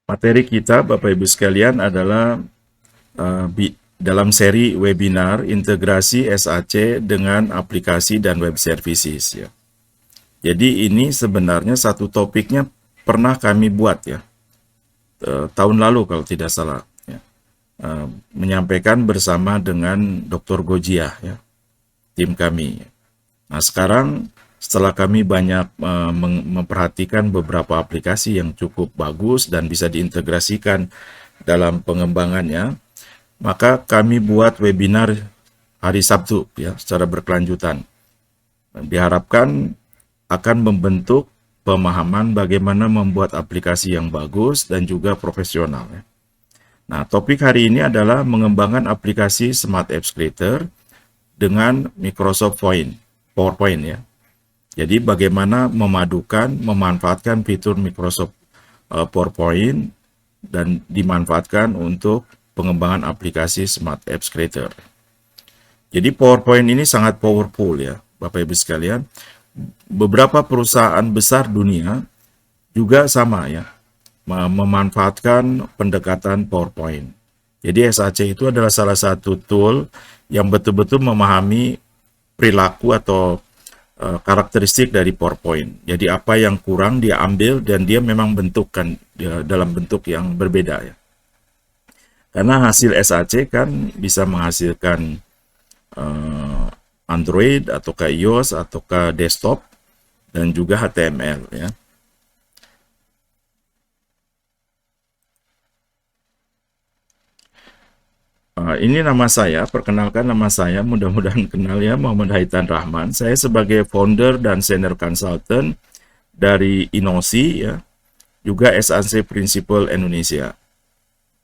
Materi kita, Bapak Ibu sekalian, adalah dalam seri webinar integrasi SAC dengan aplikasi dan web services ya. Jadi ini sebenarnya satu topiknya pernah kami buat ya, tahun lalu kalau tidak salah ya. Menyampaikan bersama dengan Dr. Gojiah ya, tim kami. Nah sekarang setelah kami banyak memperhatikan beberapa aplikasi yang cukup bagus dan bisa diintegrasikan dalam pengembangannya, maka kami buat webinar hari Sabtu ya secara berkelanjutan. Diharapkan akan membentuk pemahaman bagaimana membuat aplikasi yang bagus dan juga profesional ya. Nah, topik hari ini adalah mengembangkan aplikasi Smart Apps Creator dengan Microsoft PowerPoint ya. Jadi bagaimana memanfaatkan fitur Microsoft PowerPoint dan dimanfaatkan untuk pengembangan aplikasi Smart Apps Creator. Jadi PowerPoint ini sangat powerful ya, Bapak Ibu sekalian. Beberapa perusahaan besar dunia juga sama ya, memanfaatkan pendekatan PowerPoint. Jadi SAC itu adalah salah satu tool yang betul-betul memahami perilaku atau karakteristik dari PowerPoint. Jadi apa yang kurang dia ambil dan dia memang bentukkan ya, dalam bentuk yang berbeda ya. Karena hasil SAC kan bisa menghasilkan Android atau ke iOS atau ke desktop dan juga HTML ya. Ini nama saya, perkenalkan nama saya, mudah-mudahan kenal ya, Muhammad Haitan Rahman. Saya sebagai founder dan senior consultant dari Inosi ya, juga SAC Principal Indonesia.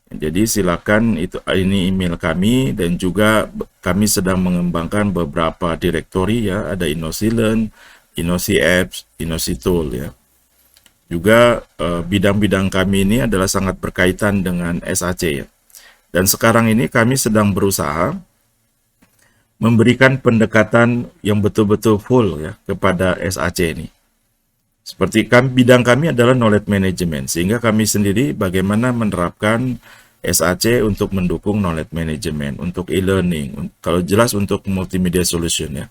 Jadi silakan ini email kami dan juga kami sedang mengembangkan beberapa direktori ya, ada Inosi Learn, Inosi Apps, Inosi Tool ya. Juga bidang-bidang kami ini adalah sangat berkaitan dengan SAC ya. Dan sekarang ini kami sedang berusaha memberikan pendekatan yang betul-betul full ya kepada SAC ini. Seperti bidang kami adalah knowledge management, sehingga kami sendiri bagaimana menerapkan SAC untuk mendukung knowledge management, untuk e-learning, kalau jelas untuk multimedia solution ya,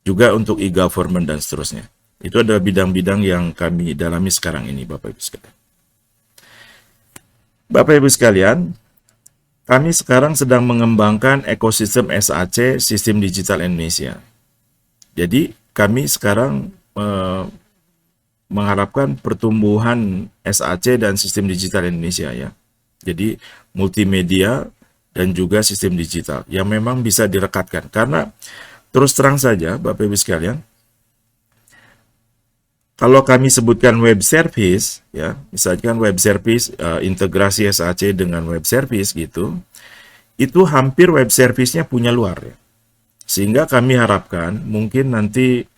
juga untuk e-government dan seterusnya. Itu adalah bidang-bidang yang kami dalami sekarang ini, Bapak Ibu sekalian. Bapak Ibu sekalian, kami sekarang sedang mengembangkan ekosistem SAC Sistem Digital Indonesia. Jadi kami sekarang mengharapkan pertumbuhan SAC dan Sistem Digital Indonesia ya. Jadi multimedia dan juga sistem digital yang memang bisa direkatkan. Karena terus terang saja Bapak Ibu sekalian, kalau kami sebutkan web service ya, misalkan web service integrasi SAC dengan web service gitu, itu hampir web service-nya punya luar ya. Sehingga kami harapkan mungkin nanti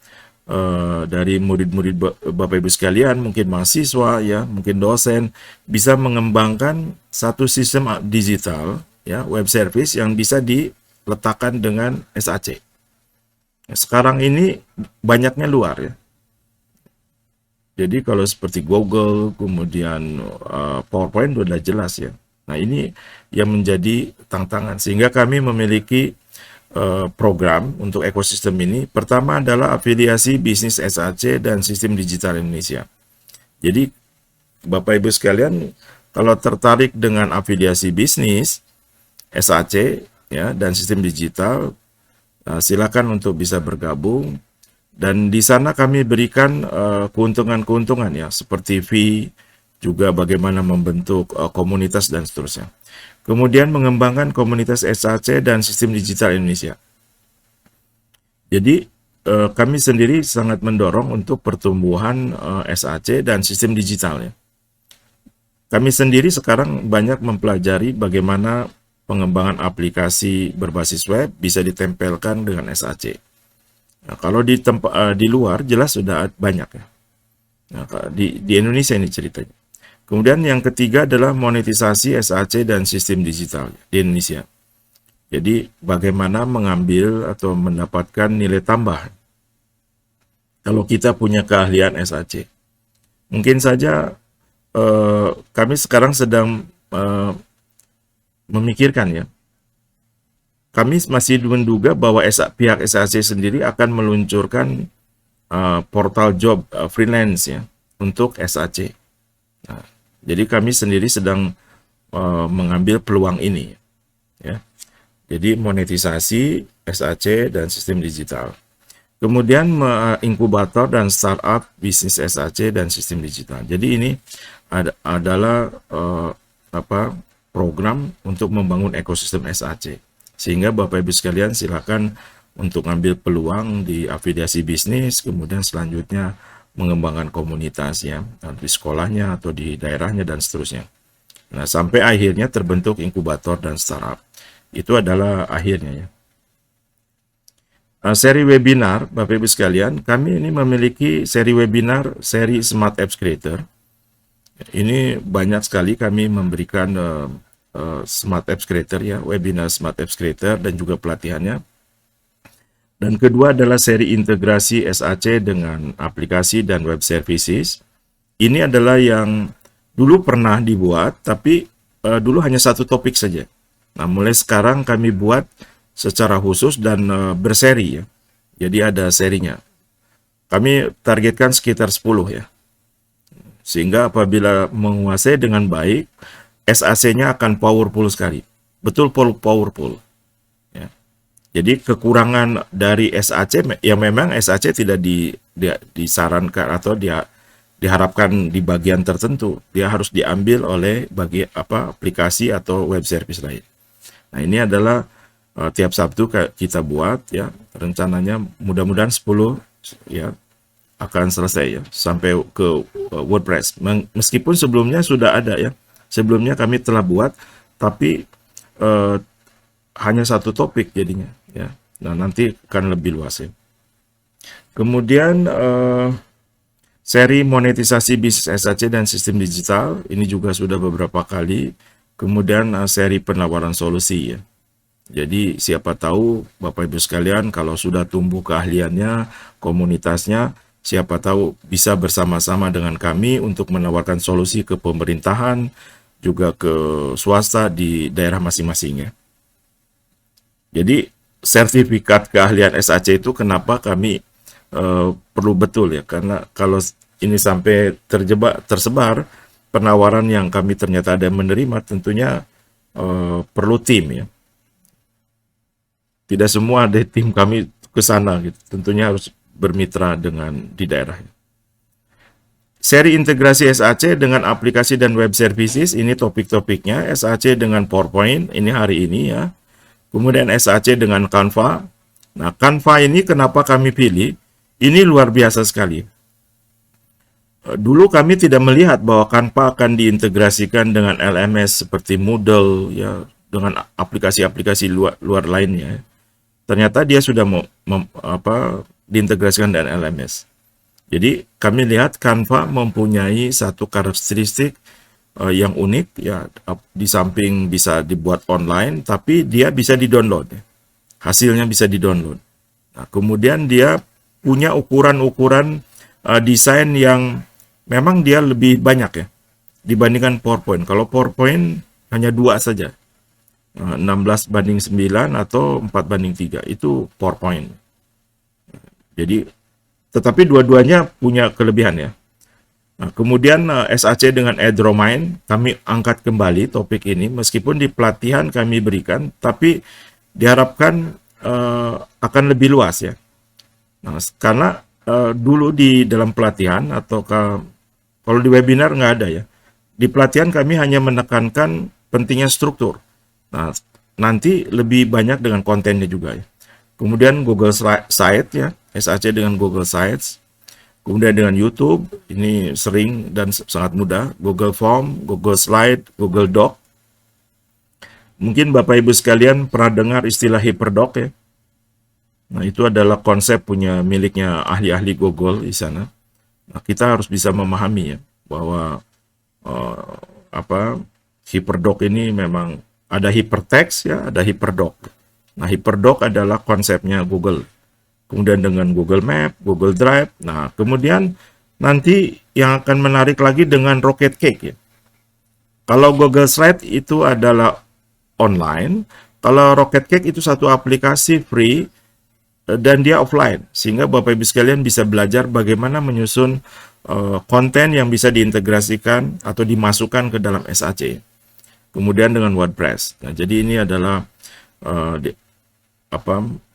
dari murid-murid Bapak Ibu sekalian, mungkin mahasiswa ya, mungkin dosen bisa mengembangkan satu sistem digital ya, web service yang bisa diletakkan dengan SAC. Sekarang ini banyaknya luar ya. Jadi kalau seperti Google, kemudian PowerPoint sudah jelas ya. Nah ini yang menjadi tantangan, sehingga kami memiliki program untuk ekosistem ini. Pertama adalah afiliasi bisnis SAC dan Sistem Digital Indonesia. Jadi Bapak Ibu sekalian, kalau tertarik dengan afiliasi bisnis SAC ya dan sistem digital, silakan untuk bisa bergabung. Dan di sana kami berikan keuntungan-keuntungan ya, seperti fee, juga bagaimana membentuk komunitas dan seterusnya. Kemudian mengembangkan komunitas SAC dan Sistem Digital Indonesia. Jadi kami sendiri sangat mendorong untuk pertumbuhan SAC dan sistem digital ya. Kami sendiri sekarang banyak mempelajari bagaimana pengembangan aplikasi berbasis web bisa ditempelkan dengan SAC. Nah, kalau di luar jelas sudah banyak ya. Nah, di Indonesia ini ceritanya. Kemudian yang ketiga adalah monetisasi SAC dan sistem digital di Indonesia. Jadi bagaimana mengambil atau mendapatkan nilai tambah kalau kita punya keahlian SAC. Mungkin saja kami sekarang sedang memikirkan ya. Kami masih menduga bahwa pihak SAC sendiri akan meluncurkan portal job freelance ya untuk SAC. Nah, jadi kami sendiri sedang mengambil peluang ini ya. Jadi monetisasi SAC dan sistem digital. Kemudian inkubator dan startup bisnis SAC dan sistem digital. Jadi ini adalah program untuk membangun ekosistem SAC. Sehingga Bapak Ibu sekalian silakan untuk ngambil peluang di afiliasi bisnis, kemudian selanjutnya mengembangkan komunitas ya, di sekolahnya atau di daerahnya dan seterusnya. Nah, sampai akhirnya terbentuk inkubator dan startup. Itu adalah akhirnya ya. Seri webinar, Bapak Ibu sekalian, kami ini memiliki seri webinar, seri Smart Apps Creator. Ini banyak sekali kami memberikan Smart Apps Creator ya, webinar Smart Apps Creator dan juga pelatihannya. Dan kedua adalah seri integrasi SAC dengan aplikasi dan web services. Ini adalah yang dulu pernah dibuat, tapi dulu hanya satu topik saja. Nah, mulai sekarang kami buat secara khusus dan berseri ya. Jadi ada serinya. Kami targetkan sekitar 10 ya. Sehingga apabila menguasai dengan baik, SAC-nya akan powerful sekali. Betul powerful. Ya. Jadi kekurangan dari SAC, ya memang SAC tidak disarankan atau diharapkan di bagian tertentu. Dia harus diambil oleh aplikasi atau web service lain. Nah, ini adalah tiap Sabtu kita buat ya. Rencananya mudah-mudahan 10 ya akan selesai ya sampai ke WordPress. Meskipun sebelumnya sudah ada ya. Sebelumnya kami telah buat, tapi hanya satu topik jadinya ya. Nah, nanti akan lebih luas ya. Kemudian seri monetisasi bisnis SAC dan sistem digital ini juga sudah beberapa kali. Kemudian seri penawaran solusi ya. Jadi siapa tahu Bapak Ibu sekalian kalau sudah tumbuh keahliannya, komunitasnya, siapa tahu bisa bersama-sama dengan kami untuk menawarkan solusi ke pemerintahan, juga ke swasta di daerah masing-masingnya. Jadi sertifikat keahlian SAC itu kenapa kami perlu betul ya, karena kalau ini sampai tersebar penawaran yang kami ternyata ada menerima, tentunya perlu tim ya. Tidak semua ada tim kami ke sana gitu. Tentunya harus bermitra dengan di daerah. Seri integrasi SAC dengan aplikasi dan web services, ini topik-topiknya. SAC dengan PowerPoint, ini hari ini ya. Kemudian SAC dengan Canva. Nah, Canva ini kenapa kami pilih? Ini luar biasa sekali. Dulu kami tidak melihat bahwa Canva akan diintegrasikan dengan LMS seperti Moodle ya, dengan aplikasi-aplikasi luar lainnya. Ternyata dia sudah diintegrasikan dengan LMS. Jadi kami lihat Canva mempunyai satu karakteristik yang unik ya, di samping bisa dibuat online, tapi dia bisa di-download. Ya. Hasilnya bisa di-download. Nah, kemudian dia punya ukuran-ukuran desain yang memang dia lebih banyak ya dibandingkan PowerPoint. Kalau PowerPoint hanya 2 saja. 16:9 atau 4:3 itu PowerPoint. Jadi tetapi dua-duanya punya kelebihan ya. Nah, kemudian SAC dengan Edromine kami angkat kembali topik ini meskipun di pelatihan kami berikan, tapi diharapkan akan lebih luas ya. Nah, karena dulu di dalam pelatihan atau kalau di webinar nggak ada ya. Di pelatihan kami hanya menekankan pentingnya struktur. Nah, nanti lebih banyak dengan kontennya juga ya. Kemudian Google Site ya, SAC dengan Google Sites. Kemudian dengan YouTube, ini sering dan sangat mudah. Google Form, Google Slide, Google Doc. Mungkin Bapak Ibu sekalian pernah dengar istilah hyperdoc ya. Nah, itu adalah konsep miliknya ahli-ahli Google di sana. Nah, kita harus bisa memahami ya bahwa hyperdoc ini memang ada hypertext ya, ada hyperdoc. Nah, hyperdoc adalah konsepnya Google. Kemudian dengan Google Map, Google Drive. Nah, kemudian nanti yang akan menarik lagi dengan Rocket Cake ya. Kalau Google Slide itu adalah online, kalau Rocket Cake itu satu aplikasi free dan dia offline, sehingga Bapak Ibu sekalian bisa belajar bagaimana menyusun konten yang bisa diintegrasikan atau dimasukkan ke dalam SAC. Kemudian dengan WordPress. Nah, jadi ini adalah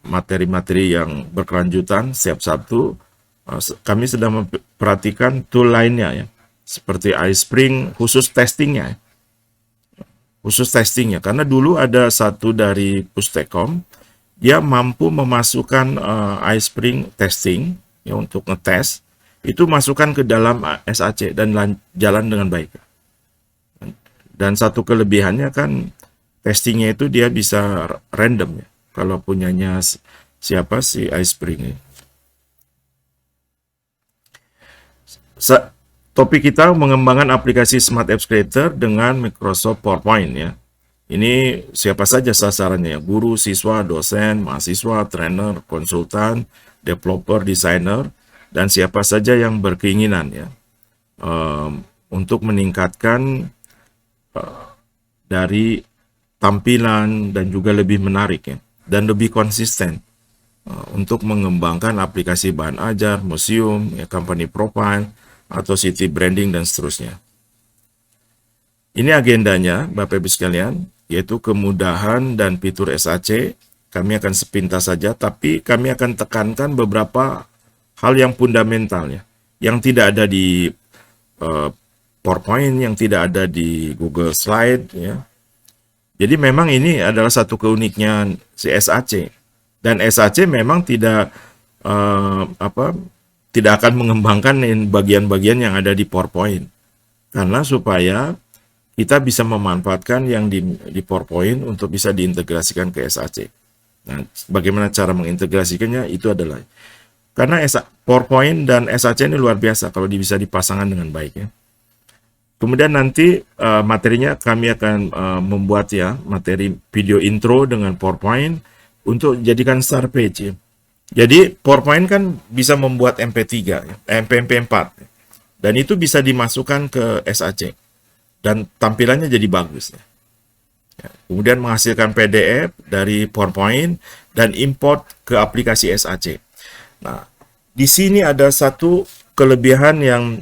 materi-materi yang berkelanjutan setiap Sabtu. Kami sedang memperhatikan tool lainnya ya, seperti iSpring khusus testingnya. Karena dulu ada satu dari Pustekom, dia mampu memasukkan iSpring testing ya, untuk ngetes, itu masukkan ke dalam SAC dan jalan dengan baik. Dan satu kelebihannya kan testingnya itu dia bisa random ya, kalau punyanya siapa si iSpring ini. Topik kita mengembangkan aplikasi Smart Apps Creator dengan Microsoft PowerPoint ya. Ini siapa saja sasarannya, guru, siswa, dosen, mahasiswa, trainer, konsultan, developer, desainer, dan siapa saja yang berkeinginan ya untuk meningkatkan dari tampilan dan juga lebih menarik ya, dan lebih konsisten untuk mengembangkan aplikasi bahan ajar, museum, ya, company profile, atau city branding dan seterusnya. Ini agendanya Bapak Ibu sekalian, yaitu kemudahan dan fitur SAC. Kami akan sepintas saja, tapi kami akan tekankan beberapa hal yang fundamental ya, yang tidak ada di PowerPoint, yang tidak ada di Google Slide ya. Jadi memang ini adalah satu keunikan si SAC, dan SAC memang tidak tidak akan mengembangkan bagian-bagian yang ada di PowerPoint, karena supaya kita bisa memanfaatkan yang di PowerPoint untuk bisa diintegrasikan ke SAC. Nah, bagaimana cara mengintegrasikannya itu adalah karena PowerPoint dan SAC ini luar biasa kalau bisa dipasangkan dengan baik ya. Kemudian nanti materinya kami akan membuat ya materi video intro dengan PowerPoint untuk jadikan start page ya. Jadi PowerPoint kan bisa membuat MP3 ya, MP4 dan itu bisa dimasukkan ke SAC dan tampilannya jadi bagus ya. Kemudian menghasilkan PDF dari PowerPoint dan import ke aplikasi SAC. Nah, di sini ada satu kelebihan yang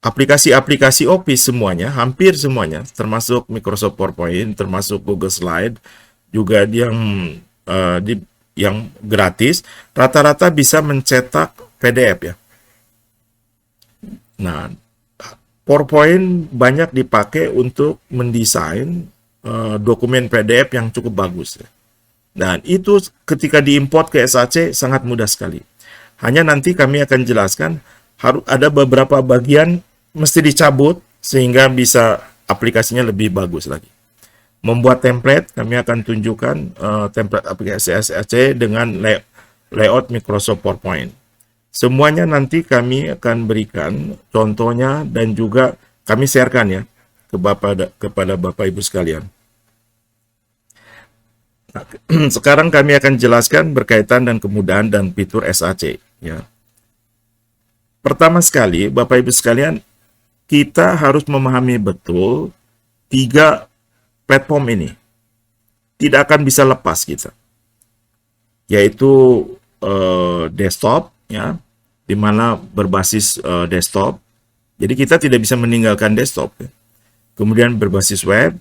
aplikasi-aplikasi Office semuanya, hampir semuanya, termasuk Microsoft PowerPoint, termasuk Google Slide, juga yang gratis, rata-rata bisa mencetak PDF ya. Nah, PowerPoint banyak dipakai untuk mendesain dokumen PDF yang cukup bagus ya. Dan itu ketika diimport ke SAC sangat mudah sekali. Hanya nanti kami akan jelaskan harus ada beberapa bagian mesti dicabut sehingga bisa aplikasinya lebih bagus lagi. Membuat template, kami akan tunjukkan template aplikasi SAC dengan layout Microsoft PowerPoint. Semuanya nanti kami akan berikan contohnya dan juga kami sharekan ya kepada Bapak Ibu sekalian. Nah, sekarang kami akan jelaskan berkaitan dan kemudahan dan fitur SAC ya. Pertama sekali Bapak Ibu sekalian, kita harus memahami betul 3 platform ini. Tidak akan bisa lepas kita. Yaitu desktop ya, di mana berbasis desktop. Jadi kita tidak bisa meninggalkan desktop ya. Kemudian berbasis web,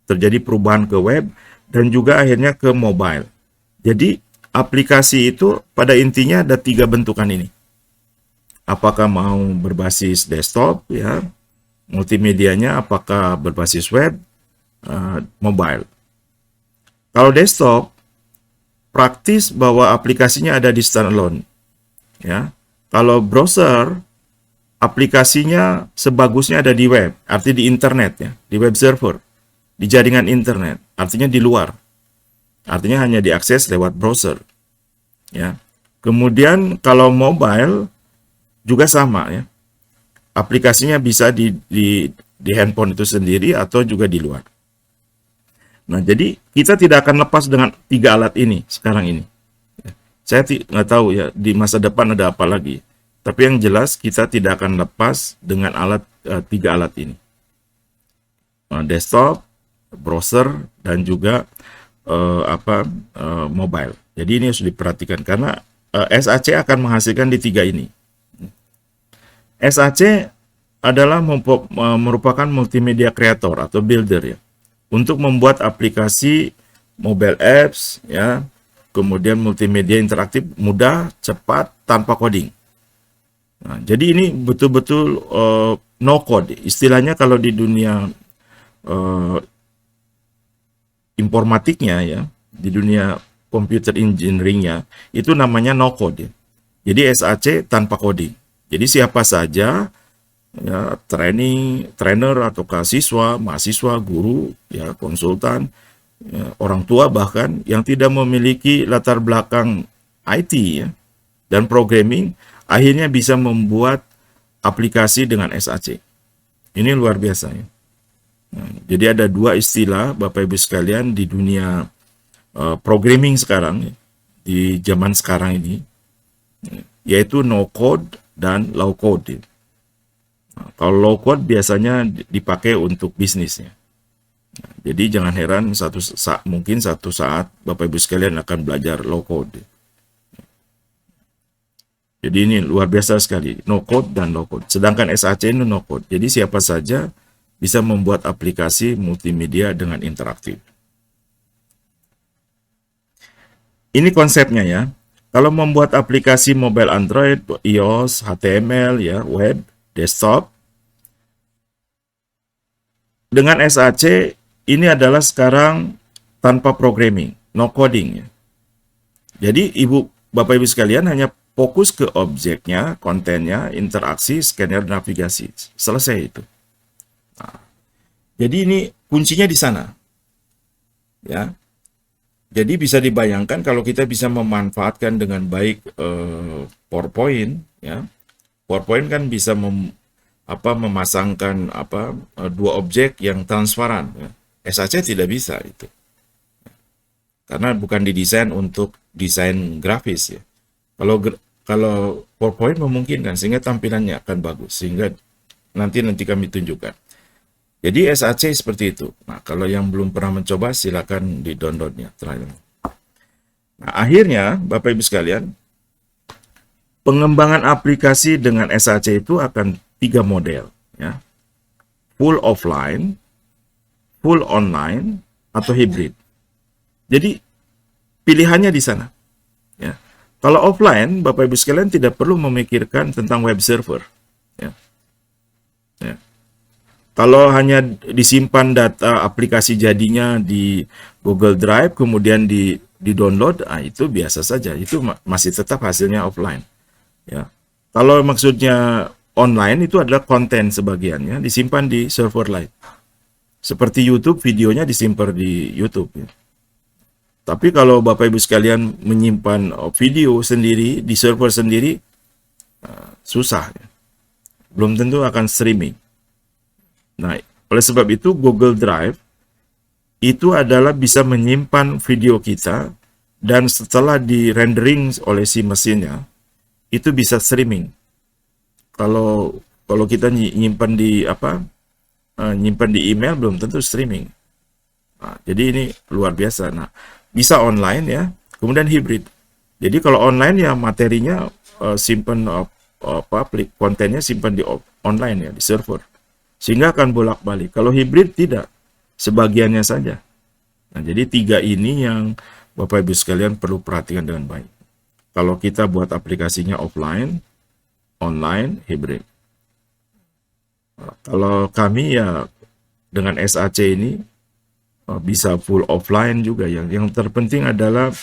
terjadi perubahan ke web, dan juga akhirnya ke mobile. Jadi aplikasi itu pada intinya ada 3 bentukan ini. Apakah mau berbasis desktop ya, multimedianya, apakah berbasis web, mobile. Kalau desktop, praktis bahwa aplikasinya ada di standalone ya. Kalau browser, aplikasinya sebagusnya ada di web, artinya di internet ya, di web server, di jaringan internet, artinya di luar, artinya hanya diakses lewat browser ya. Kemudian kalau mobile juga sama ya, aplikasinya bisa di handphone itu sendiri atau juga di luar. Nah, jadi kita tidak akan lepas dengan 3 alat ini sekarang ini. Saya nggak tahu ya di masa depan ada apa lagi. Tapi yang jelas kita tidak akan lepas dengan tiga alat ini. Desktop, browser, dan juga mobile. Jadi ini harus diperhatikan karena SAC akan menghasilkan di tiga ini. SAC adalah merupakan multimedia creator atau builder ya, untuk membuat aplikasi mobile apps ya, kemudian multimedia interaktif mudah, cepat, tanpa coding. Nah, jadi ini betul-betul no code. Istilahnya kalau di dunia informatiknya ya, di dunia computer engineeringnya itu namanya no code ya. Jadi SAC tanpa coding. Jadi siapa saja ya, trainer atau siswa, mahasiswa, guru, ya konsultan, ya, orang tua bahkan yang tidak memiliki latar belakang IT ya, dan programming akhirnya bisa membuat aplikasi dengan SAC. Ini luar biasa ya. Nah, jadi ada dua istilah Bapak Ibu sekalian di dunia programming sekarang ya, di zaman sekarang ini, yaitu no code dan low code. Nah, kalau low code biasanya dipakai untuk bisnisnya. Nah, jadi jangan heran mungkin satu saat Bapak Ibu sekalian akan belajar low code. Jadi ini luar biasa sekali, no code dan low code. Sedangkan SAC ini no code. Jadi siapa saja bisa membuat aplikasi multimedia dengan interaktif. Ini konsepnya ya. Kalau membuat aplikasi mobile Android, iOS, HTML ya, web, desktop, dengan SAC ini adalah sekarang tanpa programming, no coding ya. Jadi Bapak Ibu sekalian hanya fokus ke objeknya, kontennya, interaksi, scanner, navigasi. Selesai itu. Nah, jadi ini kuncinya di sana. Ya. Jadi bisa dibayangkan kalau kita bisa memanfaatkan dengan baik PowerPoint ya. PowerPoint kan bisa memasangkan dua objek yang transparan ya. SAC tidak bisa itu. Karena bukan didesain untuk desain grafis ya. Kalau PowerPoint memungkinkan sehingga tampilannya akan bagus, sehingga nanti kami tunjukkan. Jadi SAC seperti itu. Nah, kalau yang belum pernah mencoba silakan di-downloadnya. Nah, akhirnya Bapak Ibu sekalian, pengembangan aplikasi dengan SAC itu akan 3 model ya. Full offline, full online, atau hybrid. Jadi pilihannya di sana. Ya. Kalau offline, Bapak Ibu sekalian tidak perlu memikirkan tentang web server. Ya. Ya. Kalau hanya disimpan data aplikasi jadinya di Google Drive, kemudian di-download, itu biasa saja. Itu masih tetap hasilnya offline. Ya. Kalau maksudnya online, itu adalah konten sebagiannya disimpan di server lain. Seperti YouTube, videonya disimpan di YouTube. Ya. Tapi kalau Bapak Ibu sekalian menyimpan video sendiri di server sendiri, susah. Ya. Belum tentu akan streaming. Nah, oleh sebab itu Google Drive itu adalah bisa menyimpan video kita dan setelah di rendering oleh si mesinnya itu bisa streaming. Kalau kita nyimpan di nyimpan di email belum tentu streaming. Nah, jadi ini luar biasa. Nah, bisa online ya, kemudian hybrid. Jadi kalau online ya materinya simpan kontennya simpan di online ya, di server. Sehingga akan bolak-balik. Kalau hybrid tidak, sebagiannya saja. Nah, jadi 3 ini yang Bapak Ibu sekalian perlu perhatikan dengan baik. Kalau kita buat aplikasinya offline, online, hybrid. Kalau kami ya dengan SAC ini bisa full offline juga. Yang terpenting adalah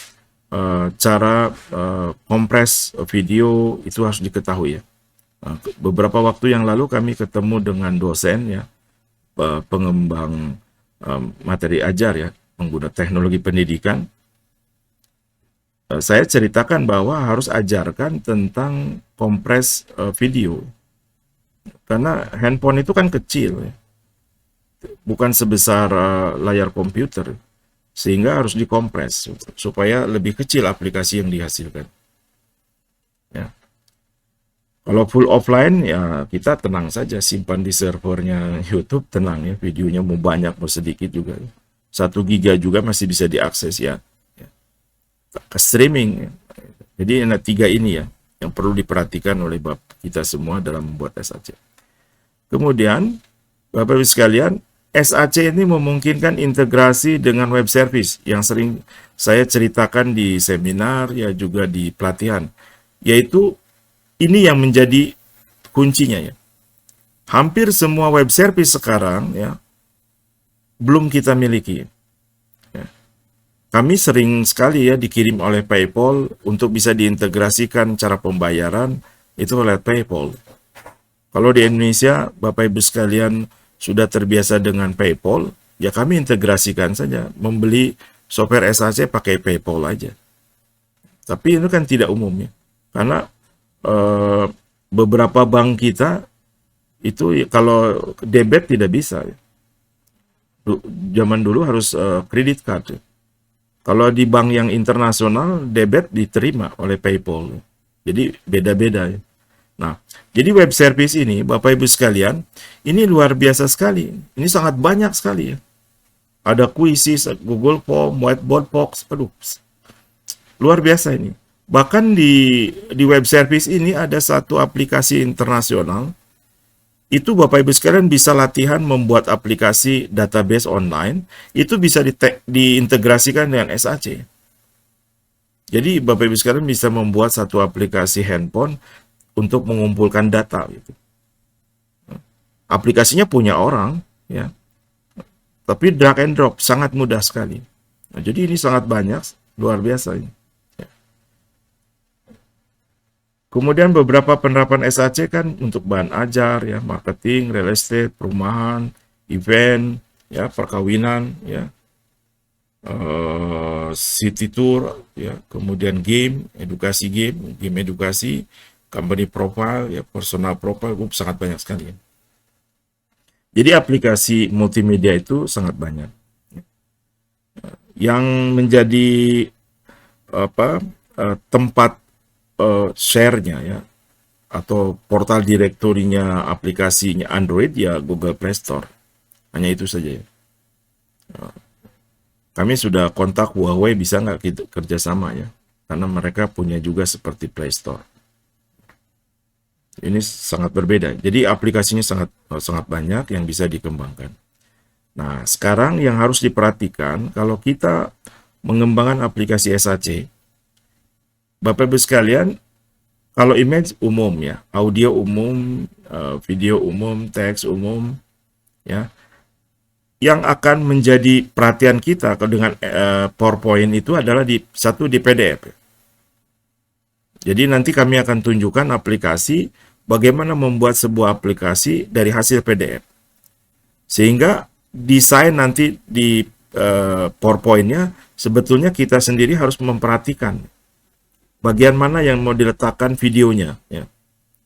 cara kompres video itu harus diketahui ya. Beberapa waktu yang lalu kami ketemu dengan dosen ya, pengembang materi ajar ya, pengguna teknologi pendidikan. Saya ceritakan bahwa harus ajarkan tentang kompres video. Karena handphone itu kan kecil ya. Bukan sebesar layar komputer. sehingga harus dikompres supaya lebih kecil aplikasi yang dihasilkan. Ya. Kalau full offline ya kita tenang saja, simpan di servernya YouTube, tenang ya, videonya mau banyak mau sedikit juga. 1 giga juga masih bisa diakses ya. Ke streaming. Ya. Jadi ada 3 ini ya yang perlu diperhatikan oleh kita semua dalam membuat SAC. Kemudian Bapak Ibu sekalian, SAC ini memungkinkan integrasi dengan web service yang sering saya ceritakan di seminar ya juga di pelatihan, yaitu ini yang menjadi kuncinya ya. Hampir semua web service sekarang ya belum kita miliki. Ya. Kami sering sekali ya dikirim oleh PayPal untuk bisa diintegrasikan cara pembayaran itu oleh PayPal. Kalau di Indonesia Bapak Ibu sekalian sudah terbiasa dengan PayPal, ya kami integrasikan saja, membeli software SAC pakai PayPal aja. Tapi itu kan tidak umum ya, karena beberapa bank kita itu kalau debit tidak bisa. Zaman dulu harus kredit card. Kalau di bank yang internasional debit diterima oleh PayPal. Jadi beda-beda ya. Nah, jadi web service ini Bapak Ibu sekalian, ini luar biasa sekali. Ini sangat banyak sekali ya. Ada Quizzes, Google Form, Whiteboard Box, aduh. Luar biasa ini. Bahkan di web service ini ada satu aplikasi internasional. Itu Bapak Ibu sekalian bisa latihan membuat aplikasi database online. Itu bisa diintegrasikan dengan SAC. Jadi Bapak Ibu sekalian bisa membuat satu aplikasi handphone untuk mengumpulkan data. Gitu. Aplikasinya punya orang, ya. Tapi drag and drop sangat mudah sekali. Nah, jadi ini sangat banyak, luar biasa ini. Kemudian beberapa penerapan SAC kan untuk bahan ajar, ya, marketing, real estate, perumahan, event, ya, perkawinan, ya, city tour, ya, kemudian game edukasi, company profile, ya, personal profile, sangat banyak sekali. Ya. Jadi aplikasi multimedia itu sangat banyak. Yang menjadi tempat share-nya ya atau portal direktorinya aplikasinya Android ya Google Play Store. Hanya itu saja ya. Kami sudah kontak Huawei, bisa nggak kita kerjasama ya, karena mereka punya juga seperti Play Store. Ini sangat berbeda. Jadi aplikasinya sangat banyak yang bisa dikembangkan. Nah, sekarang yang harus diperhatikan kalau kita mengembangkan aplikasi SAC, Bapak Ibu sekalian, kalau image umum ya, audio umum, video umum, teks umum, ya, yang akan menjadi perhatian kita dengan PowerPoint itu adalah di PDF. Jadi nanti kami akan tunjukkan aplikasi, bagaimana membuat sebuah aplikasi dari hasil PDF. Sehingga desain nanti di PowerPoint-nya sebetulnya kita sendiri harus memperhatikan bagian mana yang mau diletakkan videonya ya,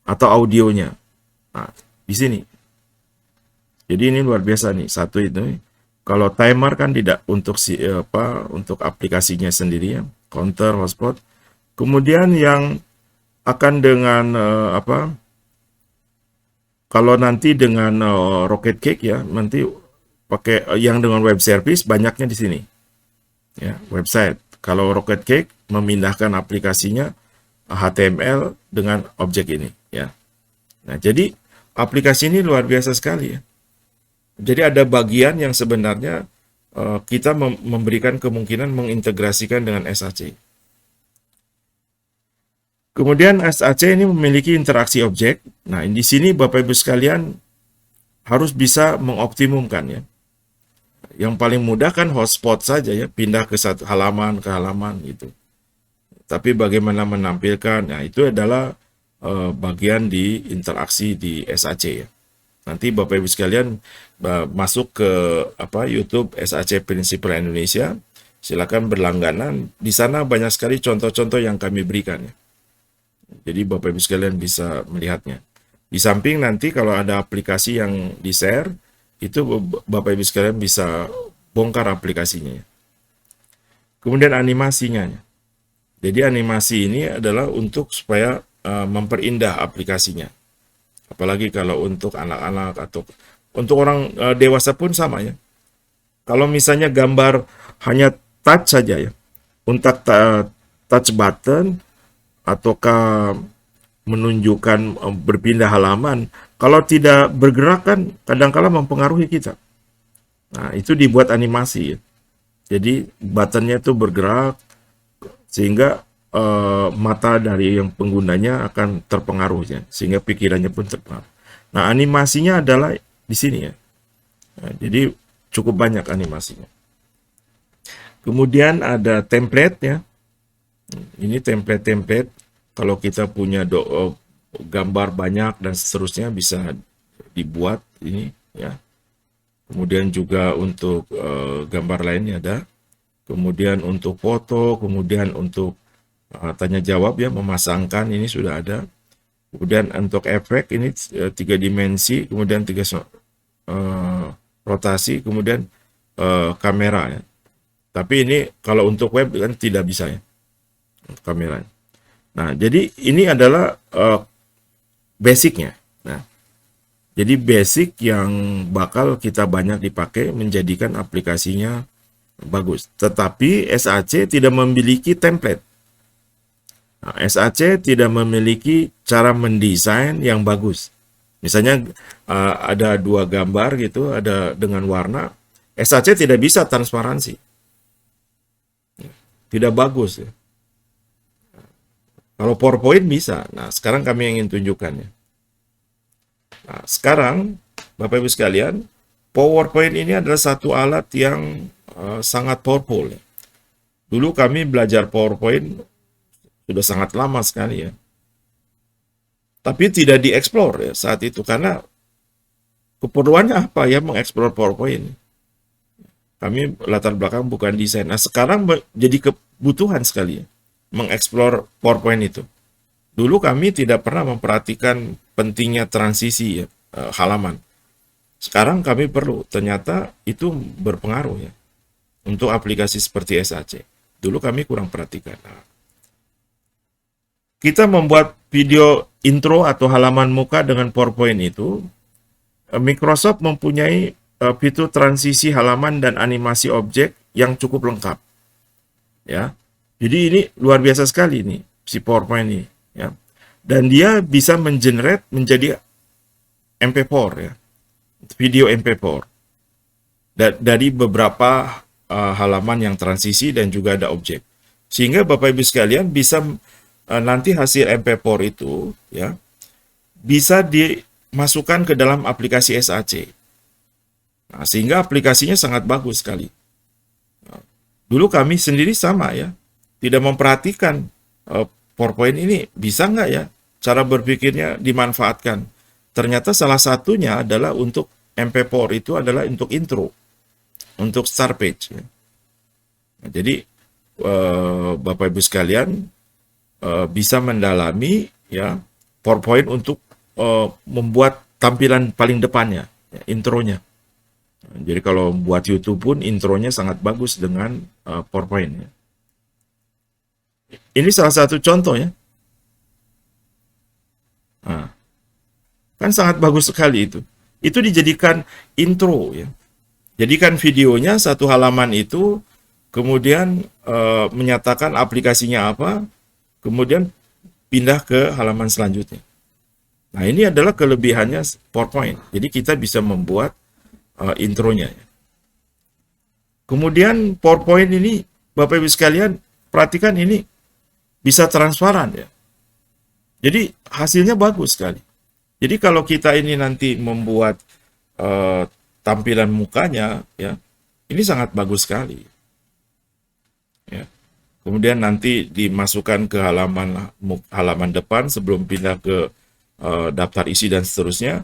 atau audionya. Nah, di sini. Jadi ini luar biasa nih, satu itu. Kalau timer kan tidak untuk untuk aplikasinya sendiri ya, counter, hotspot. Kemudian yang akan dengan kalau nanti dengan Rocket Cake ya, nanti pakai yang dengan web service banyaknya di sini. Ya, website. Kalau Rocket Cake memindahkan aplikasinya HTML dengan objek ini ya. Nah, jadi aplikasi ini luar biasa sekali ya. Jadi ada bagian yang sebenarnya kita memberikan kemungkinan mengintegrasikan dengan SAC. Kemudian SAC ini memiliki interaksi objek. Nah, di sini Bapak Ibu sekalian harus bisa mengoptimumkan ya. Yang paling mudah kan hotspot saja ya, pindah ke satu halaman ke halaman gitu. Tapi bagaimana menampilkan, nah itu adalah bagian di interaksi di SAC ya. Nanti Bapak Ibu sekalian masuk ke YouTube SAC Principal Indonesia, silakan berlangganan. Di sana banyak sekali contoh-contoh yang kami berikan ya. Jadi Bapak Ibu sekalian bisa melihatnya. Di samping nanti kalau ada aplikasi yang di-share, itu Bapak Ibu sekalian bisa bongkar aplikasinya. Kemudian animasinya. Jadi animasi ini adalah untuk supaya memperindah aplikasinya. Apalagi kalau untuk anak-anak atau untuk orang dewasa pun sama ya. Kalau misalnya gambar hanya touch saja ya, untuk touch button ataukah menunjukkan berpindah halaman, kalau tidak bergerak kan kadang-kala mempengaruhi kita. Nah, itu dibuat animasi ya. Jadi buttonnya itu bergerak sehingga mata dari yang penggunanya akan terpengaruh ya, sehingga pikirannya pun terpengaruh. Nah, animasinya adalah di sini ya. Nah, jadi cukup banyak animasinya. Kemudian ada template ya. Ini template-template. Kalau kita punya gambar banyak dan seterusnya bisa dibuat ini ya. Kemudian juga untuk gambar lainnya ada. Kemudian untuk foto, kemudian untuk tanya jawab ya, memasangkan ini sudah ada. Kemudian untuk efek ini 3 dimensi, kemudian 3 rotasi, kemudian kamera ya. Tapi ini kalau untuk web kan tidak bisa ya, kamera. Nah, jadi ini adalah basicnya. Nah, jadi basic yang bakal kita banyak dipakai menjadikan aplikasinya bagus. Tetapi SAC tidak memiliki template. Nah, SAC tidak memiliki cara mendesain yang bagus. Misalnya ada 2 gambar gitu, ada dengan warna. SAC tidak bisa transparansi. Tidak bagus ya. Kalau PowerPoint bisa. Nah, sekarang kami ingin tunjukkannya. Nah, sekarang Bapak Ibu sekalian, PowerPoint ini adalah satu alat yang sangat powerful ya. Dulu kami belajar PowerPoint sudah sangat lama sekali ya. Tapi tidak dieksplor ya saat itu karena keperluannya apa ya mengeksplor PowerPoint. Kami latar belakang bukan desain. Nah, sekarang jadi kebutuhan sekali ya, mengeksplor PowerPoint itu. Dulu kami tidak pernah memperhatikan pentingnya transisi ya, halaman. Sekarang kami perlu, ternyata itu berpengaruh ya untuk aplikasi seperti SAC. Dulu kami kurang perhatikan. Nah, kita membuat video intro atau halaman muka dengan PowerPoint itu, Microsoft mempunyai fitur transisi halaman dan animasi objek yang cukup lengkap. Ya. Jadi ini luar biasa sekali nih si PowerPoint ini, ya. Dan dia bisa mengenerate menjadi MP4 ya. Video MP4. Dari beberapa halaman yang transisi dan juga ada objek. Sehingga Bapak Ibu sekalian bisa nanti hasil MP4 itu ya bisa dimasukkan ke dalam aplikasi SAC. Nah, sehingga aplikasinya sangat bagus sekali. Nah, dulu kami sendiri sama ya, tidak memperhatikan PowerPoint ini bisa nggak ya cara berpikirnya dimanfaatkan. Ternyata salah satunya adalah untuk MP4 itu adalah untuk intro, untuk start page. Ya. Nah, jadi Bapak Ibu sekalian bisa mendalami ya PowerPoint untuk membuat tampilan paling depannya, ya, intronya. Jadi kalau buat YouTube pun intronya sangat bagus dengan PowerPoint. Ya. Ini salah satu contoh ya. Nah, kan sangat bagus sekali itu. Itu dijadikan intro ya. Jadikan videonya satu halaman itu, kemudian menyatakan aplikasinya apa, kemudian pindah ke halaman selanjutnya. Nah, ini adalah kelebihannya PowerPoint. Jadi kita bisa membuat intronya. Kemudian PowerPoint ini, Bapak Ibu sekalian, perhatikan ini bisa transparan ya. Jadi hasilnya bagus sekali. Jadi kalau kita ini nanti membuat tampilan mukanya, ya, ini sangat bagus sekali. Ya. Kemudian nanti dimasukkan ke halaman depan sebelum pindah ke daftar isi dan seterusnya.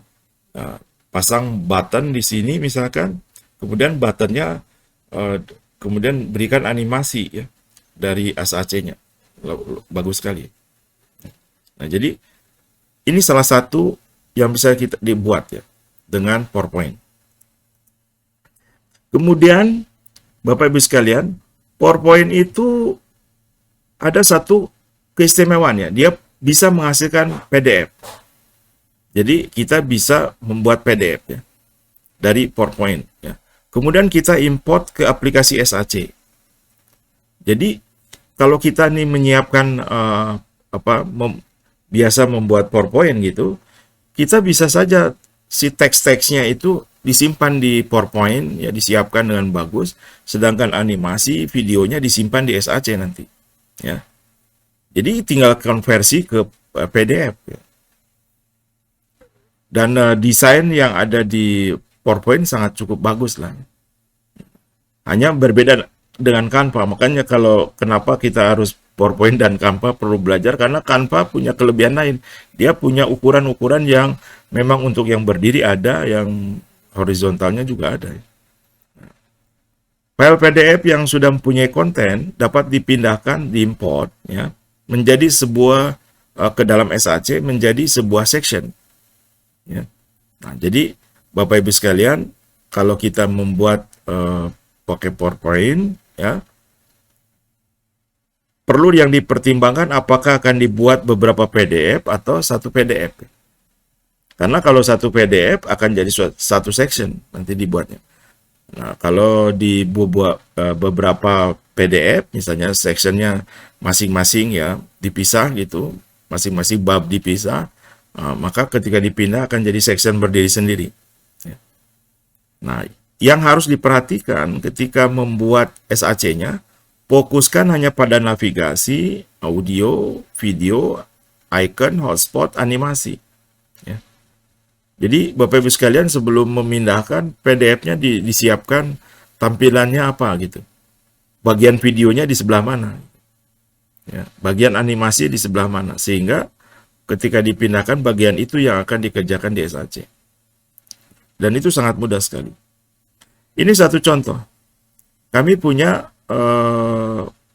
Pasang button di sini misalkan, kemudian buttonnya kemudian berikan animasi ya dari SAC-nya. Bagus sekali. Nah, jadi ini salah satu yang bisa kita dibuat ya dengan PowerPoint. Kemudian Bapak Ibu sekalian, PowerPoint itu ada satu keistimewaannya, dia bisa menghasilkan PDF. Jadi kita bisa membuat PDF ya dari PowerPoint ya. Kemudian kita import ke aplikasi SAC. Jadi kalau kita nih menyiapkan biasa membuat PowerPoint gitu, kita bisa saja si teks-teksnya itu disimpan di PowerPoint ya, disiapkan dengan bagus, sedangkan animasi videonya disimpan di SAC nanti ya. Jadi tinggal konversi ke PDF ya. Dan desain yang ada di PowerPoint sangat cukup bagus lah. Hanya berbeda dengan Canva. Makanya kenapa kita harus PowerPoint dan Canva perlu belajar, karena Canva punya kelebihan lain. Dia punya ukuran-ukuran yang memang untuk yang berdiri ada, yang horizontalnya juga ada. File PDF yang sudah mempunyai konten dapat dipindahkan, diimport ya, menjadi sebuah ke dalam SAC menjadi sebuah section. Ya. Nah, jadi Bapak Ibu sekalian, kalau kita membuat pakai PowerPoint, ya, perlu yang dipertimbangkan apakah akan dibuat beberapa PDF atau satu PDF. Karena kalau satu PDF akan jadi satu section nanti dibuatnya. Nah, kalau dibuat beberapa PDF, misalnya sectionnya masing-masing ya dipisah gitu, masing-masing bab dipisah. Maka ketika dipindah akan jadi section berdiri sendiri. Nah, yang harus diperhatikan ketika membuat SAC-nya, fokuskan hanya pada navigasi, audio, video, icon, hotspot, animasi. Ya. Jadi Bapak Ibu sekalian, sebelum memindahkan PDF-nya disiapkan tampilannya apa gitu. Bagian videonya di sebelah mana. Ya. Bagian animasi di sebelah mana. Sehingga ketika dipindahkan, bagian itu yang akan dikerjakan di SAC. Dan itu sangat mudah sekali. Ini satu contoh. Kami punya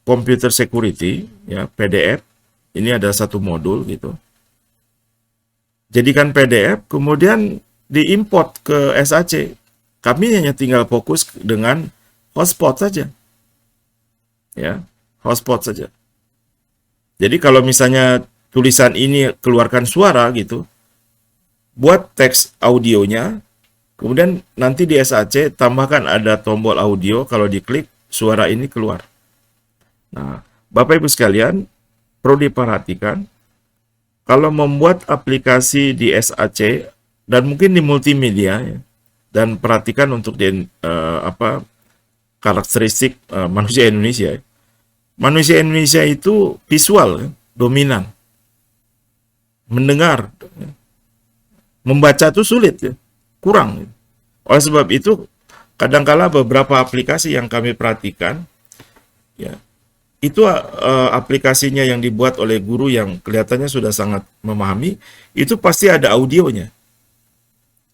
computer security, ya, PDF. Ini ada satu modul gitu. Jadikan PDF, kemudian diimport ke SAC. Kami hanya tinggal fokus dengan hotspot saja. Ya, hotspot saja. Jadi kalau misalnya tulisan ini keluarkan suara gitu, buat teks audionya, kemudian nanti di SAC tambahkan ada tombol audio, kalau diklik suara ini keluar. Nah, Bapak Ibu sekalian, perlu diperhatikan, kalau membuat aplikasi di SAC dan mungkin di multimedia, ya, dan perhatikan untuk karakteristik manusia Indonesia. Manusia Indonesia itu visual, ya, dominan. Mendengar, membaca itu sulit, ya, kurang. Oleh sebab itu, kadangkala beberapa aplikasi yang kami perhatikan, ya, itu aplikasinya yang dibuat oleh guru yang kelihatannya sudah sangat memahami, itu pasti ada audionya.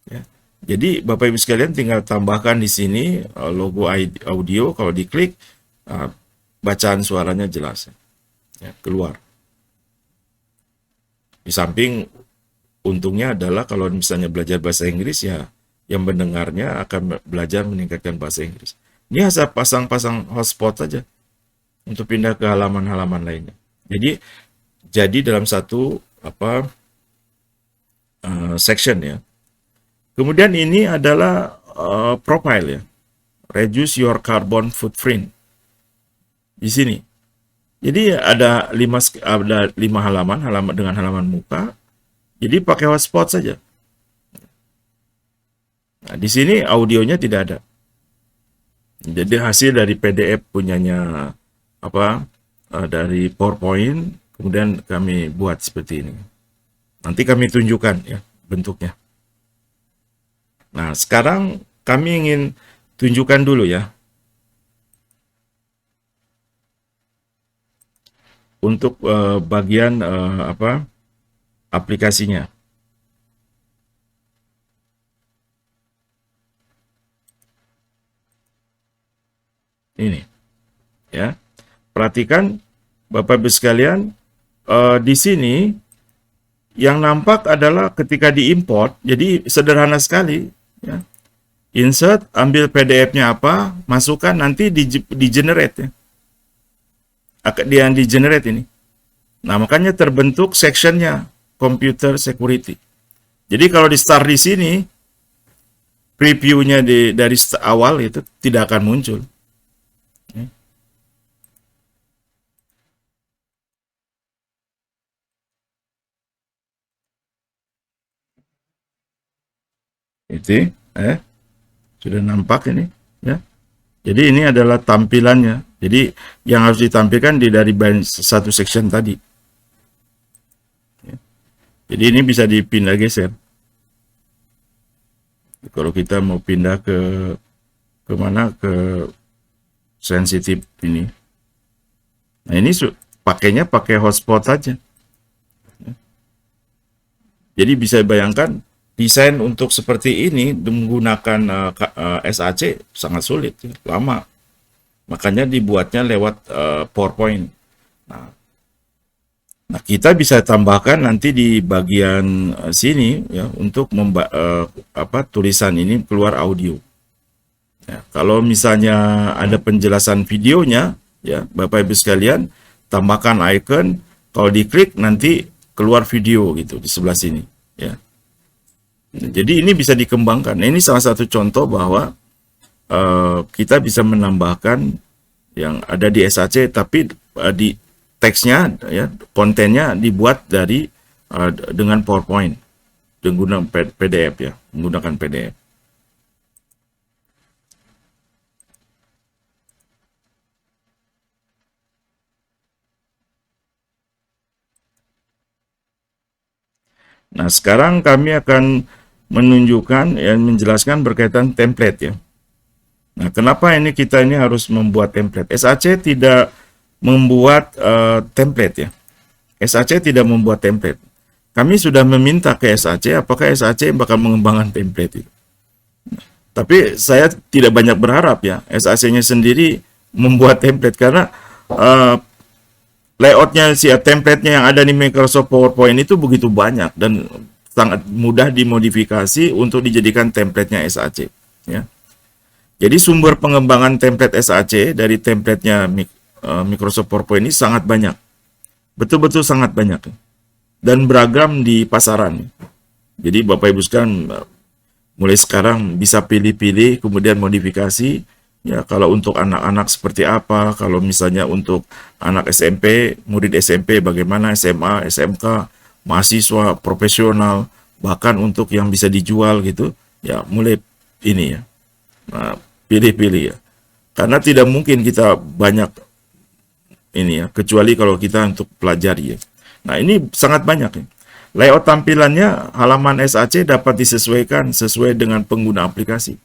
Ya. Jadi Bapak Ibu sekalian tinggal tambahkan di sini logo audio, kalau diklik bacaan suaranya jelas, ya, keluar. Di samping untungnya adalah kalau misalnya belajar bahasa Inggris, ya yang mendengarnya akan belajar meningkatkan bahasa Inggris. Ini asal pasang-pasang hotspot saja untuk pindah ke halaman-halaman lainnya. Jadi dalam satu section ya. Kemudian ini adalah profile ya. Reduce your carbon footprint. Di sini. Jadi ada 5 halaman dengan halaman muka. Jadi pakai hotspot saja. Nah, di sini audionya tidak ada. Jadi hasil dari PDF punyanya dari PowerPoint, kemudian kami buat seperti ini. Nanti kami tunjukkan ya bentuknya. Nah, sekarang kami ingin tunjukkan dulu ya. Untuk bagian aplikasinya. Ini ya, perhatikan Bapak Ibu sekalian, di sini yang nampak adalah ketika diimport, jadi sederhana sekali ya. Insert, ambil PDF-nya apa, masukkan, nanti di generate ya. yang di generate ini. Nah, makanya terbentuk sectionnya computer security. Jadi kalau di start di sini, previewnya dari awal itu tidak akan muncul. Itu, sudah nampak ini, ya. Jadi ini adalah tampilannya. Jadi yang harus ditampilkan dari satu section tadi. Ya. Jadi ini bisa dipindah geser. Kalau kita mau pindah ke mana, ke sensitif ini. Nah ini pakainya pakai hotspot saja. Ya. Jadi bisa bayangkan desain untuk seperti ini menggunakan SAC sangat sulit, ya, lama. Makanya dibuatnya lewat PowerPoint. Nah, kita bisa tambahkan nanti di bagian sini ya untuk tulisan ini keluar audio. Ya, kalau misalnya ada penjelasan videonya, ya Bapak Ibu sekalian, tambahkan icon. Kalau diklik nanti keluar video gitu di sebelah sini. Ya. Jadi ini bisa dikembangkan. Nah, ini salah satu contoh bahwa kita bisa menambahkan yang ada di SAC, tapi di teksnya, ya, kontennya dibuat dengan PowerPoint, menggunakan PDF, ya, menggunakan PDF. Nah, sekarang kami akan menunjukkan menjelaskan berkaitan template, ya. Nah, kenapa kita harus membuat template? SAC tidak membuat template, ya. SAC tidak membuat template. Kami sudah meminta ke SAC apakah SAC bakal mengembangkan template itu. Tapi saya tidak banyak berharap, ya, SAC-nya sendiri membuat template, karena layoutnya template-nya yang ada di Microsoft PowerPoint itu begitu banyak dan sangat mudah dimodifikasi untuk dijadikan template-nya SAC, ya. Jadi sumber pengembangan template SAC dari template-nya Microsoft PowerPoint ini sangat banyak. Betul-betul sangat banyak. Dan beragam di pasaran. Jadi Bapak Ibu sekalian mulai sekarang bisa pilih-pilih, kemudian modifikasi. Ya, kalau untuk anak-anak seperti apa, kalau misalnya untuk anak SMP, murid SMP bagaimana, SMA, SMK, mahasiswa, profesional, bahkan untuk yang bisa dijual gitu, ya mulai ini, ya. Nah, pilih-pilih, ya. Karena tidak mungkin kita banyak ini, ya, kecuali kalau kita untuk pelajari, ya. Nah, ini sangat banyak, ya. Layout tampilannya halaman SAC dapat disesuaikan sesuai dengan pengguna aplikasi.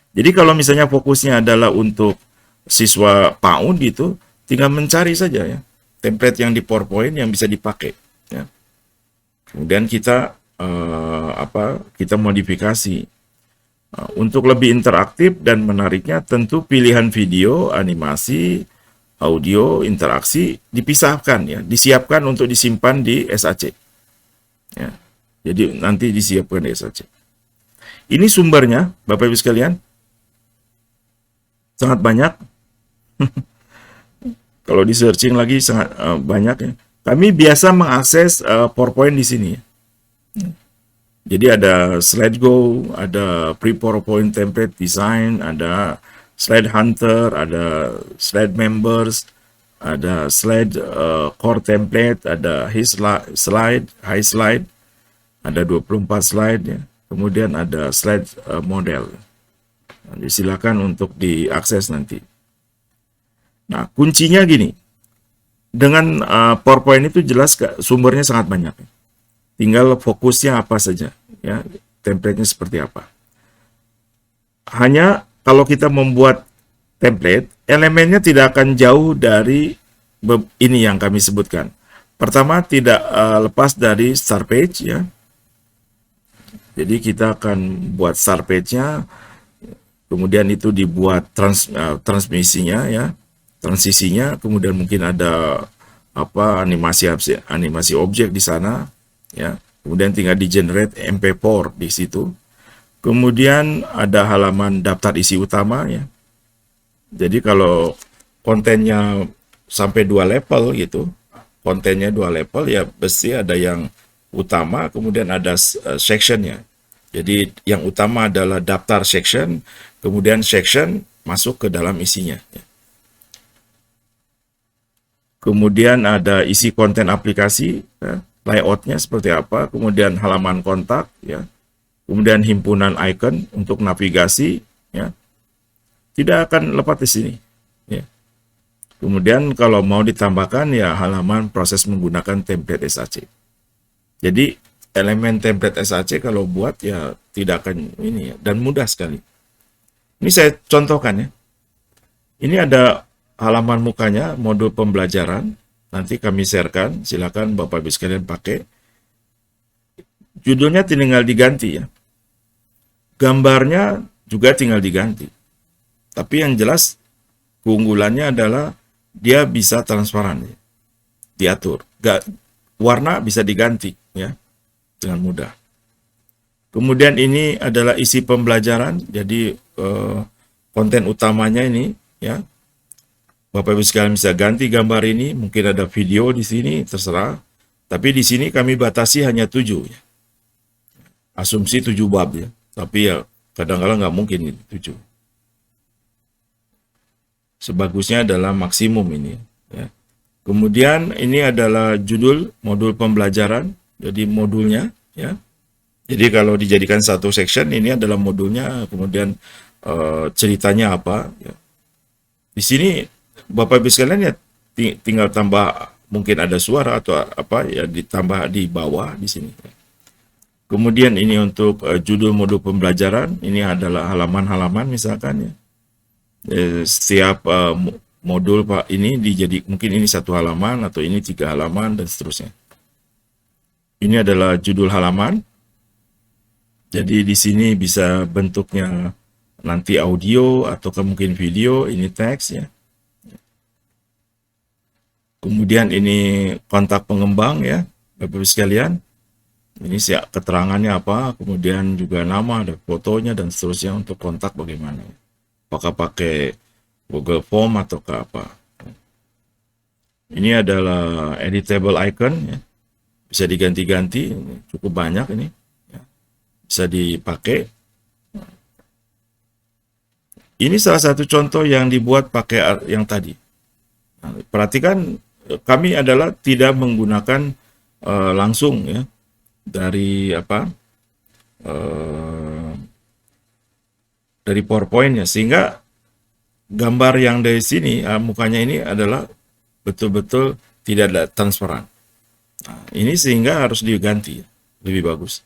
Jadi kalau misalnya fokusnya adalah untuk siswa PAUD gitu, tinggal mencari saja, ya, template yang di PowerPoint yang bisa dipakai, ya. Kemudian kita kita modifikasi. Untuk lebih interaktif dan menariknya, tentu pilihan video, animasi, audio, interaksi dipisahkan, ya, disiapkan untuk disimpan di SAC. Ya. Jadi nanti disiapkan di SAC. Ini sumbernya, Bapak Ibu sekalian, sangat banyak. Kalau di searching lagi sangat banyak, ya. Kami biasa mengakses PowerPoint di sini, ya. Jadi ada Slide Go, ada Pre-PowerPoint Template Design, ada Slide Hunter, ada Slide Members, ada Slide Core Template, ada High Slide, ada 24 slide, ya. Kemudian ada Slide Model. Nah, silakan untuk diakses nanti. Nah, kuncinya gini, dengan PowerPoint itu jelas sumbernya sangat banyak, ya. Tinggal fokusnya apa saja, ya, template-nya seperti apa. Hanya kalau kita membuat template, elemennya tidak akan jauh dari ini yang kami sebutkan. Pertama, tidak lepas dari start page, ya. Jadi kita akan buat start page-nya, kemudian itu dibuat transmisinya, ya, transisinya, kemudian mungkin ada animasi objek di sana, ya. Kemudian tinggal di generate MP4 di situ. Kemudian ada halaman daftar isi utama, ya. Jadi kalau kontennya sampai 2 level gitu, kontennya 2 level ya, pasti ada yang utama, kemudian ada sectionnya. Jadi yang utama adalah daftar section, kemudian section masuk ke dalam isinya. Kemudian ada isi konten aplikasi, ya, layoutnya seperti apa, kemudian halaman kontak, ya, kemudian himpunan icon untuk navigasi, ya, tidak akan lepas di sini. Ya. Kemudian kalau mau ditambahkan ya halaman proses menggunakan template SAC. Jadi elemen template SAC kalau buat ya tidak akan ini ya, dan mudah sekali. Ini saya contohkan ya. Ini ada halaman mukanya, modul pembelajaran. Nanti kami sharekan, silakan Bapak Ibu sekalian pakai. Judulnya tinggal diganti ya. Gambarnya juga tinggal diganti. Tapi yang jelas keunggulannya adalah dia bisa transparan ya. Diatur. Warna bisa diganti ya dengan mudah. Kemudian ini adalah isi pembelajaran. Jadi konten utamanya ini ya. Bapak Ibu sekalian bisa ganti gambar ini, mungkin ada video di sini, terserah. Tapi di sini kami batasi hanya 7 ya. Asumsi 7 bab ya. Tapi ya kadang-kadang nggak mungkin 7. Sebagusnya adalah maksimum ini ya. Kemudian ini adalah judul modul pembelajaran, jadi modulnya ya. Jadi kalau dijadikan satu section ini adalah modulnya, kemudian ceritanya apa ya. Di sini Bapak Ibu sekalian ya tinggal tambah, mungkin ada suara atau apa ya, ditambah di bawah di sini. Kemudian ini untuk judul modul pembelajaran, ini adalah halaman-halaman misalkan ya. Setiap modul Pak ini mungkin ini 1 halaman atau ini 3 halaman dan seterusnya. Ini adalah judul halaman. Jadi di sini bisa bentuknya nanti audio atau mungkin video, ini teks ya. Kemudian ini kontak pengembang ya, Bapak Ibu sekalian. Ini keterangannya apa, kemudian juga nama, ada fotonya dan seterusnya untuk kontak bagaimana. Apakah pakai Google Form atau ke apa. Ini adalah editable icon ya. Bisa diganti-ganti, cukup banyak ini. Ya. Bisa dipakai. Ini salah satu contoh yang dibuat pakai yang tadi. Nah, perhatikan kami adalah tidak menggunakan langsung ya dari dari PowerPoint-nya, sehingga gambar yang dari sini mukanya ini adalah betul-betul tidak ada transparan. Nah, ini sehingga harus diganti lebih bagus.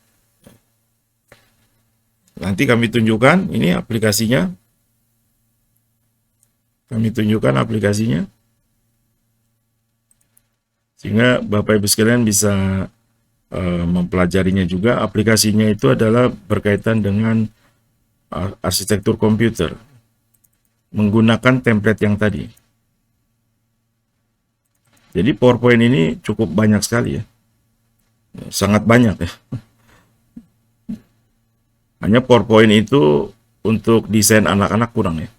Nanti kami tunjukkan ini aplikasinya. Kami tunjukkan aplikasinya. Sehingga Bapak Ibu sekalian bisa mempelajarinya juga. Aplikasinya itu adalah berkaitan dengan arsitektur komputer. Menggunakan template yang tadi. Jadi PowerPoint ini cukup banyak sekali ya. Sangat banyak ya. Hanya PowerPoint itu untuk desain anak-anak kurang ya.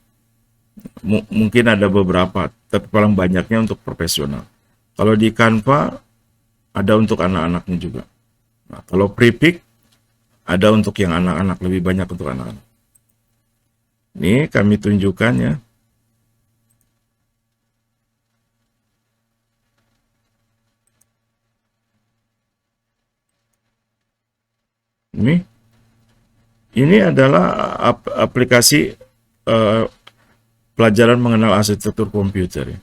Mungkin ada beberapa, tapi paling banyaknya untuk profesional. Kalau di Canva ada untuk anak-anaknya juga. Nah, kalau Prepik ada untuk yang anak-anak, lebih banyak untuk anak-anak. Ini kami tunjukkan ya. Ini adalah aplikasi pelajaran mengenal arsitektur komputer ya.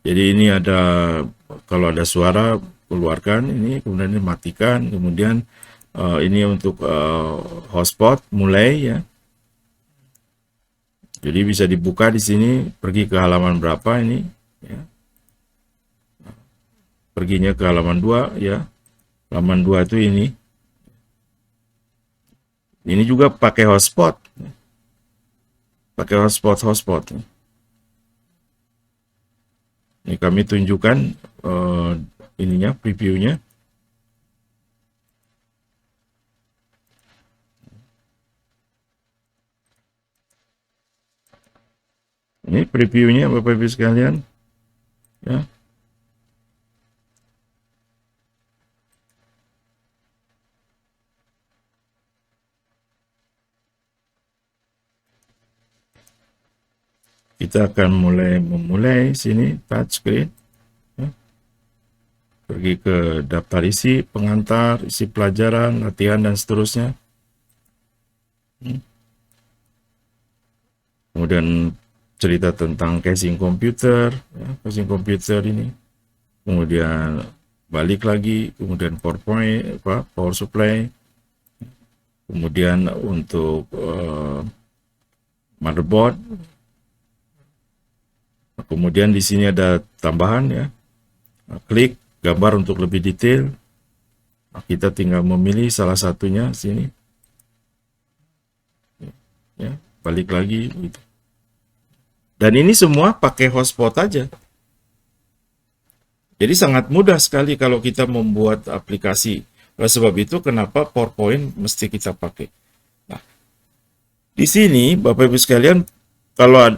Jadi ini ada, kalau ada suara keluarkan ini, kemudian dimatikan, kemudian ini untuk hotspot mulai ya. Jadi bisa dibuka di sini, pergi ke halaman berapa ini ya. Perginya ke halaman 2 ya. Halaman 2 itu ini. Ini juga pakai hotspot. Pakai hotspot. Ini kami tunjukkan ininya, previewnya. Ini previewnya Bapak Ibu sekalian. Kita akan memulai sini touchscreen. Pergi ke daftar isi, pengantar, isi pelajaran, latihan, dan seterusnya. Kemudian cerita tentang casing komputer, casing komputer ini. Kemudian balik lagi, kemudian PowerPoint, power supply. Kemudian untuk motherboard. Kemudian di sini ada tambahan ya. Klik gambar untuk lebih detail. Kita tinggal memilih salah satunya sini. Ya, balik lagi gitu. Dan ini semua pakai hotspot aja. Jadi sangat mudah sekali kalau kita membuat aplikasi. Oleh sebab itu kenapa PowerPoint mesti kita pakai. Nah, di sini Bapak Ibu sekalian, kalau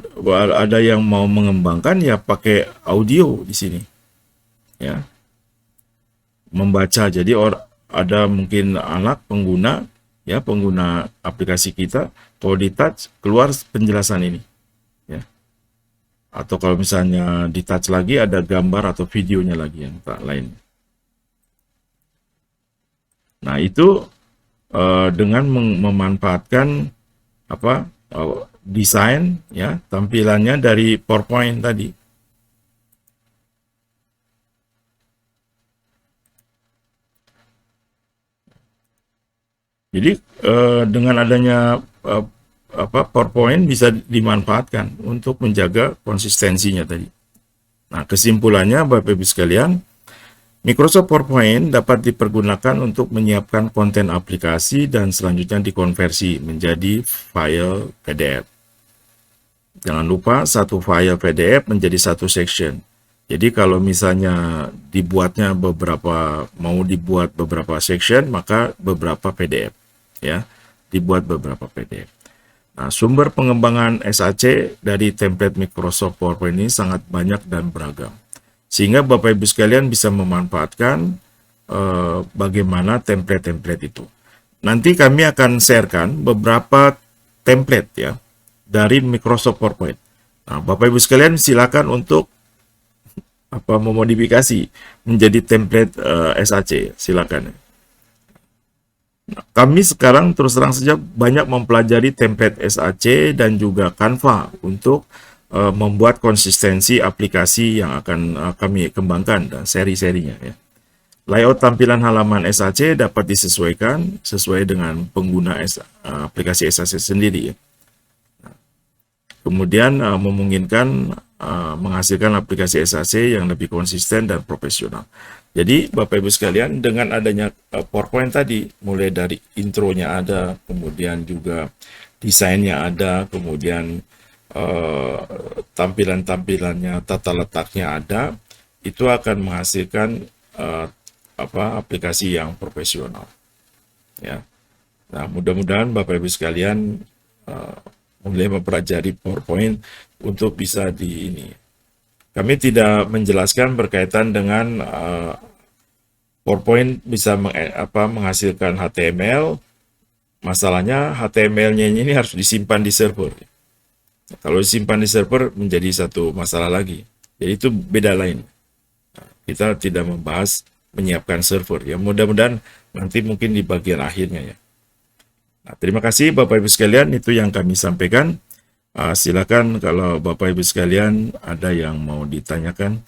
ada yang mau mengembangkan ya pakai audio di sini. Ya. Membaca. Jadi ada mungkin anak pengguna aplikasi kita, kalau di touch keluar penjelasan ini. Ya. Atau kalau misalnya di touch lagi ada gambar atau videonya lagi yang lain. Nah, itu dengan memanfaatkan desain ya tampilannya dari PowerPoint tadi. Jadi dengan adanya PowerPoint bisa dimanfaatkan untuk menjaga konsistensinya tadi. Nah, kesimpulannya Bapak Ibu sekalian, Microsoft PowerPoint dapat dipergunakan untuk menyiapkan konten aplikasi dan selanjutnya dikonversi menjadi file PDF. Jangan lupa satu file PDF menjadi satu section. Jadi kalau misalnya mau dibuat beberapa section, maka beberapa PDF ya, dibuat beberapa PDF. Nah, sumber pengembangan SAC dari template Microsoft PowerPoint ini sangat banyak dan beragam. Sehingga Bapak Ibu sekalian bisa memanfaatkan bagaimana template-template itu. Nanti kami akan sharekan beberapa template ya dari Microsoft PowerPoint. Nah, Bapak Ibu sekalian silakan untuk memodifikasi menjadi template SAC, silakan. Nah, kami sekarang terus terang saja banyak mempelajari template SAC dan juga Canva untuk membuat konsistensi aplikasi yang akan kami kembangkan dan seri-serinya ya. Layout tampilan halaman SAC dapat disesuaikan sesuai dengan pengguna aplikasi SAC sendiri ya. Kemudian memungkinkan menghasilkan aplikasi SAC yang lebih konsisten dan profesional. Jadi Bapak Ibu sekalian, dengan adanya PowerPoint tadi, mulai dari intronya ada, kemudian juga desainnya ada, kemudian tampilan-tampilannya, tata letaknya ada, itu akan menghasilkan aplikasi yang profesional. Ya. Nah, mudah-mudahan Bapak Ibu sekalian mulai mempelajari PowerPoint untuk bisa Kami tidak menjelaskan berkaitan dengan PowerPoint bisa menghasilkan HTML. Masalahnya HTML-nya ini harus disimpan di server. Kalau disimpan di server menjadi satu masalah lagi. Jadi itu beda lain. Kita tidak membahas menyiapkan server. Ya mudah-mudahan nanti mungkin di bagian akhirnya ya. Nah, terima kasih Bapak Ibu sekalian, itu yang kami sampaikan. Silakan kalau Bapak Ibu sekalian ada yang mau ditanyakan.